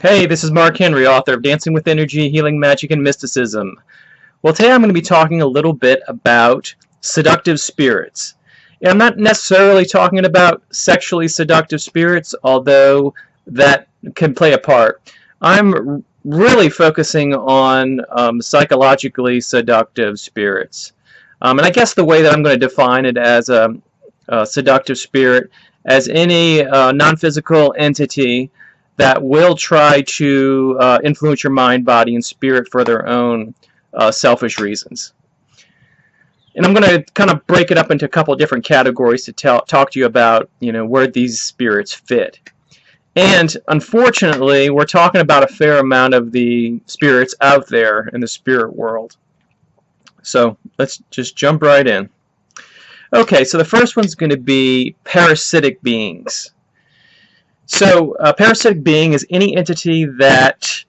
Hey, this is Mark Henry, author of Dancing with Energy, Healing Magic, and Mysticism. Well, today I'm going to be talking a little bit about seductive spirits. And I'm not necessarily talking about sexually seductive spirits, although that can play a part. I'm really focusing on psychologically seductive spirits. And I guess the way that I'm going to define it as a seductive spirit as any non-physical entity that will try to influence your mind, body, and spirit for their own selfish reasons. And I'm going to kind of break it up into a couple of different categories to talk to you about, where these spirits fit. And unfortunately, we're talking about a fair amount of the spirits out there in the spirit world. So let's just jump right in. Okay, so the first one's going to be parasitic beings. So a parasitic being is any entity that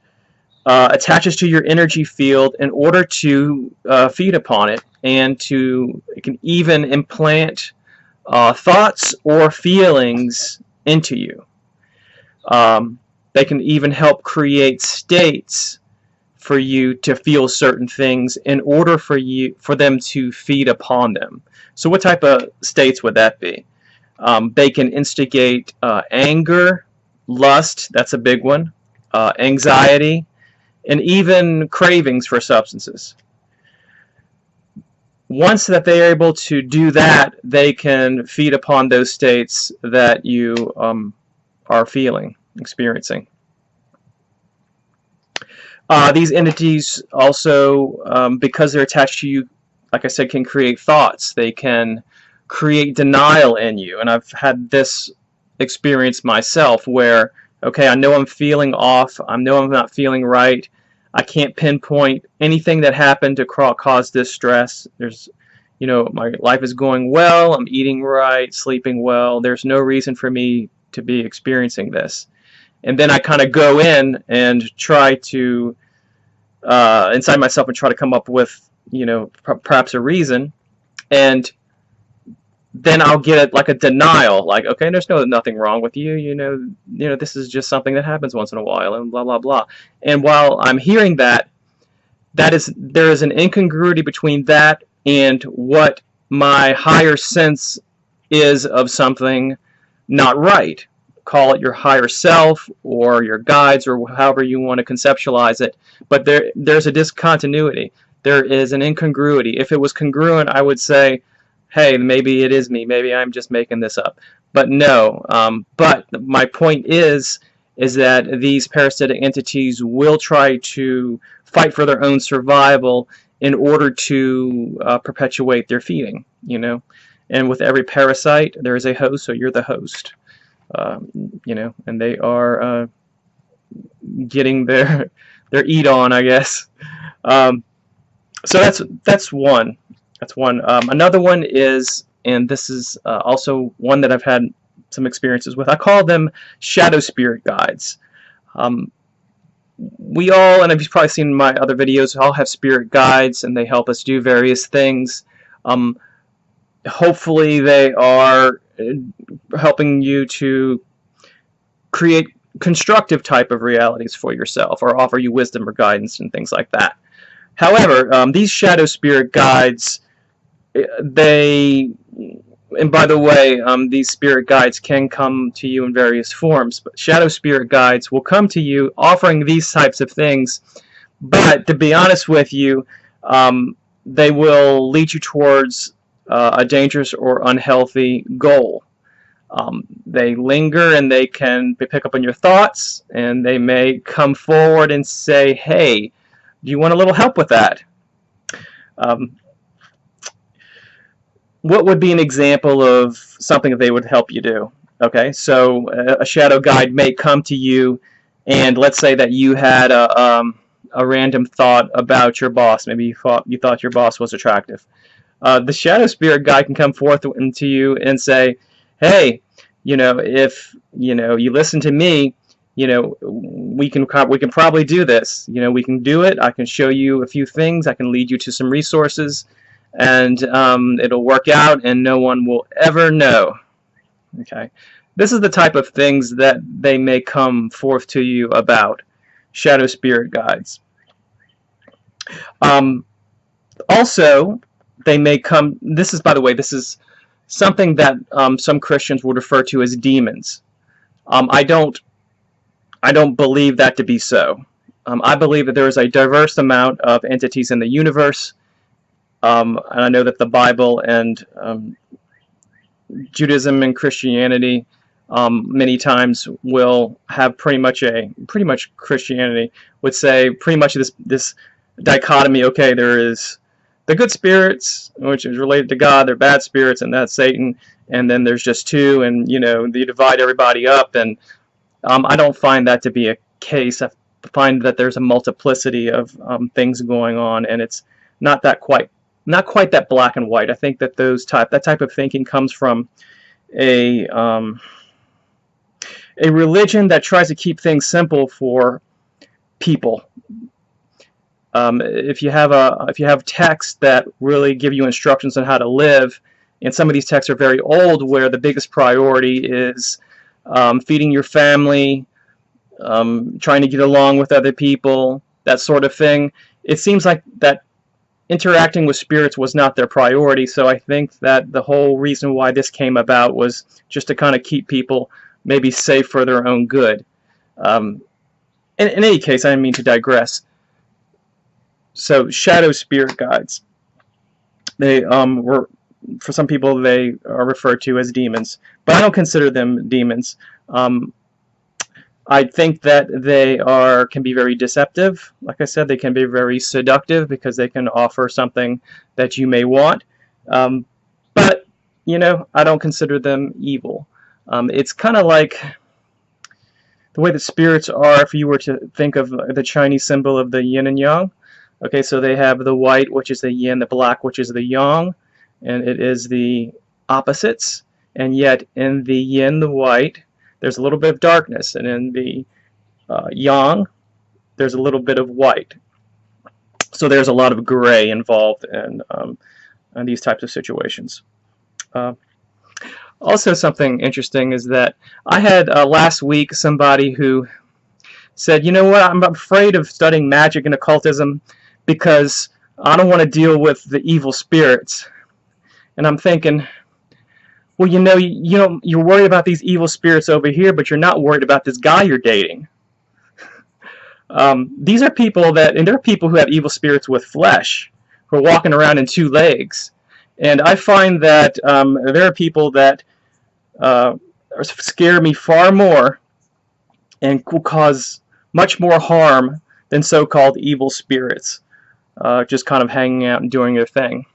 attaches to your energy field in order to feed upon it, and it can even implant thoughts or feelings into you. They can even help create states for you to feel certain things in order for them to feed upon them. So what type of states would that be? They can instigate anger, lust, that's a big one, anxiety, and even cravings for substances. Once that they are able to do that, they can feed upon those states that you are experiencing. These entities also, because they're attached to you, like I said, can create thoughts. They can create denial in you. And I've had this experience myself where, okay, I know I'm feeling off. I know I'm not feeling right. I can't pinpoint anything that happened to cause this stress. My life is going well. I'm eating right, sleeping well. There's no reason for me to be experiencing this. And then I kind of go in and try to, inside myself, and try to come up with, perhaps a reason. And then I'll get like a denial, like, okay, there's nothing wrong with you, this is just something that happens once in a while, and blah blah blah. And while I'm hearing that, there is an incongruity between that and what my higher sense is of something not right. Call it your higher self or your guides or however you want to conceptualize it, but there's a discontinuity. There is an incongruity. If it was congruent, I would say, hey, maybe it is me. Maybe I'm just making this up. But no. But my point is that these parasitic entities will try to fight for their own survival in order to perpetuate their feeding. And with every parasite, there is a host, so you're the host. And they are getting their eat on, I guess. So that's one. That's one. Another one is, and this is also one that I've had some experiences with. I call them shadow spirit guides. We all, and you've probably seen my other videos, all have spirit guides, and they help us do various things. Hopefully they are helping you to create constructive type of realities for yourself, or offer you wisdom or guidance and things like that. However, these shadow spirit guides, and by the way, these spirit guides can come to you in various forms, but shadow spirit guides will come to you offering these types of things, but to be honest with you, they will lead you towards a dangerous or unhealthy goal. They linger, and they can pick up on your thoughts, and they may come forward and say, hey, do you want a little help with that? What would be an example of something that they would help you do? Okay, so a shadow guide may come to you, and let's say that you had a random thought about your boss. Maybe you thought your boss was attractive. The shadow spirit guide can come forth into you and say, hey, if you listen to me, we can probably do this. We can do it. I can show you a few things. I can lead you to some resources, and it'll work out, and no one will ever know. Okay. This is the type of things that they may come forth to you about, shadow spirit guides. Also, they may come, this is, by the way, this is something that some Christians would refer to as demons. I don't believe that to be so. I believe that there is a diverse amount of entities in the universe, and I know that the Bible and Judaism and Christianity many times will have pretty much Christianity would say pretty much this dichotomy. Okay, there is the good spirits, which is related to God. They're bad spirits, and that's Satan. And then there's just two, and you divide everybody up. And I don't find that to be a case. I find that there's a multiplicity of things going on, and it's not quite that black and white. I think that that type of thinking comes from a religion that tries to keep things simple for people. If you have texts that really give you instructions on how to live, and some of these texts are very old, where the biggest priority is feeding your family, trying to get along with other people, that sort of thing. It seems like that interacting with spirits was not their priority, so I think that the whole reason why this came about was just to kind of keep people maybe safe for their own good. In any case, I didn't mean to digress. So, shadow spirit guides. They for some people, they are referred to as demons, but I don't consider them demons. I think that they can be very deceptive. Like I said, they can be very seductive because they can offer something that you may want. But, I don't consider them evil. It's kind of like the way that spirits are, if you were to think of the Chinese symbol of the yin and yang. Okay, so they have the white, which is the yin, the black, which is the yang, and it is the opposites. And yet, in the yin, the white, there's a little bit of darkness, and in the yang, there's a little bit of white. So there's a lot of gray involved in these types of situations. Also, something interesting is that I had last week somebody who said, you know what, I'm afraid of studying magic and occultism because I don't want to deal with the evil spirits. And I'm thinking, well, you're worried about these evil spirits over here, but you're not worried about this guy you're dating. These are people and there are people who have evil spirits with flesh, who are walking around in 2 legs. And I find that there are people that scare me far more and will cause much more harm than so-called evil spirits, just kind of hanging out and doing their thing.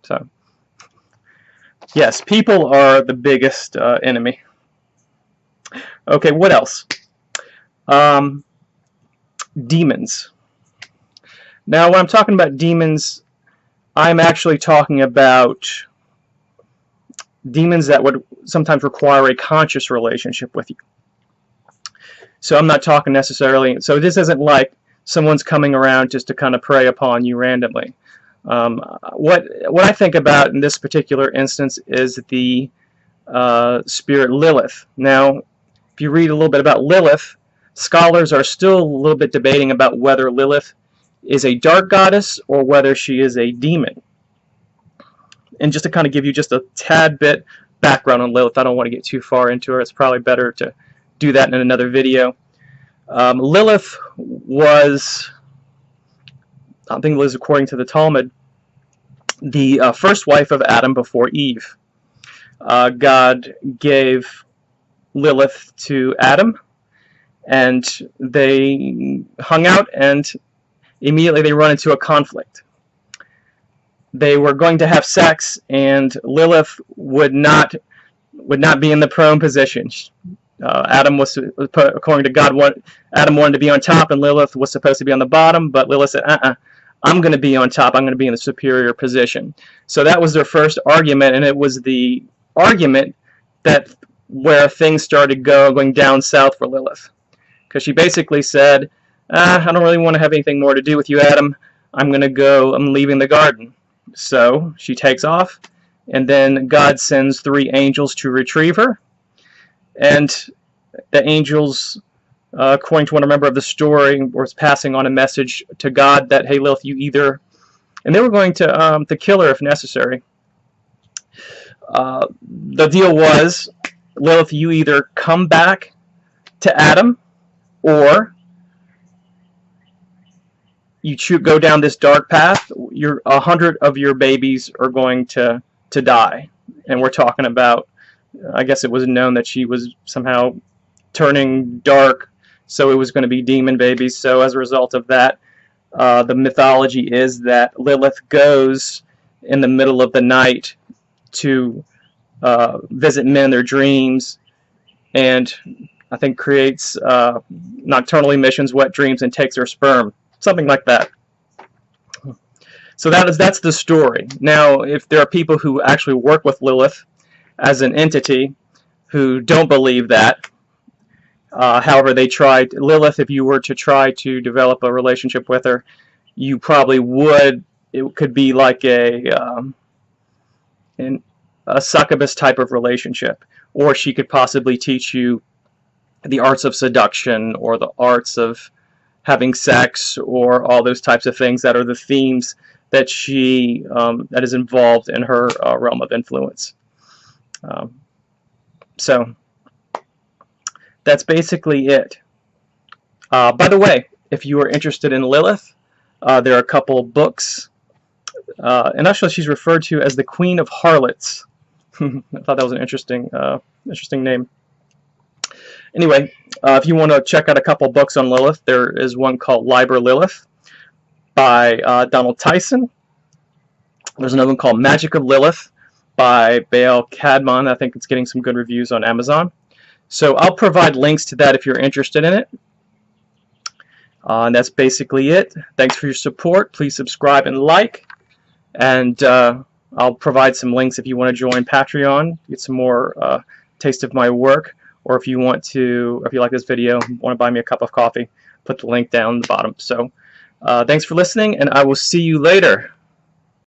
So, yes, people are the biggest enemy. Okay, what else? Demons. Now, when I'm talking about demons, I'm actually talking about demons that would sometimes require a conscious relationship with you. So I'm not talking necessarily, so this isn't like someone's coming around just to kind of prey upon you randomly. What I think about in this particular instance is the spirit Lilith. Now, if you read a little bit about Lilith, scholars are still a little bit debating about whether Lilith is a dark goddess or whether she is a demon. And just to kind of give you just a tad bit background on Lilith, I don't want to get too far into her. It's probably better to do that in another video. Lilith was, I think it was according to the Talmud, the first wife of Adam before Eve. God gave Lilith to Adam, and they hung out, and immediately they run into a conflict. They were going to have sex, and Lilith would not be in the prone position. Adam was, according to God, Adam wanted to be on top, and Lilith was supposed to be on the bottom. But Lilith said, I'm going to be on top. I'm going to be in the superior position. So that was their first argument, and it was the argument where things started going down south for Lilith, because she basically said, I don't really want to have anything more to do with you, Adam. I'm leaving the garden. So she takes off, and then God sends 3 angels to retrieve her. and the angels, according to what I remember of the story, was passing on a message to God that, hey, Lilith, you either, and they were going to kill her if necessary. The deal was, Lilith, you either come back to Adam, or you go down this dark path. 100 of your babies are going to die. And we're talking about, I guess it was known that she was somehow turning dark, so it was going to be demon babies. So as a result of that, the mythology is that Lilith goes in the middle of the night to visit men in their dreams, and I think creates nocturnal emissions, wet dreams, and takes their sperm. Something like that. So that's the story. Now, if there are people who actually work with Lilith as an entity who don't believe that, however, they tried Lilith. If you were to try to develop a relationship with her, you probably would. It could be like a succubus type of relationship, or she could possibly teach you the arts of seduction, or the arts of having sex, or all those types of things that are the themes that she that is involved in her realm of influence. So that's basically it. By the way, if you are interested in Lilith, there are a couple books, and actually she's referred to as the Queen of Harlots. I thought that was an interesting name. Anyway, if you want to check out a couple books on Lilith, there is one called Liber Lilith by Donald Tyson. There's another one called Magic of Lilith by Baal Cadmon. I think it's getting some good reviews on Amazon. So I'll provide links to that if you're interested in it. And that's basically it. Thanks for your support. Please subscribe and like. And I'll provide some links if you want to join Patreon, get some more taste of my work. Or if you want to, if you like this video, want to buy me a cup of coffee, put the link down the bottom. So thanks for listening, and I will see you later.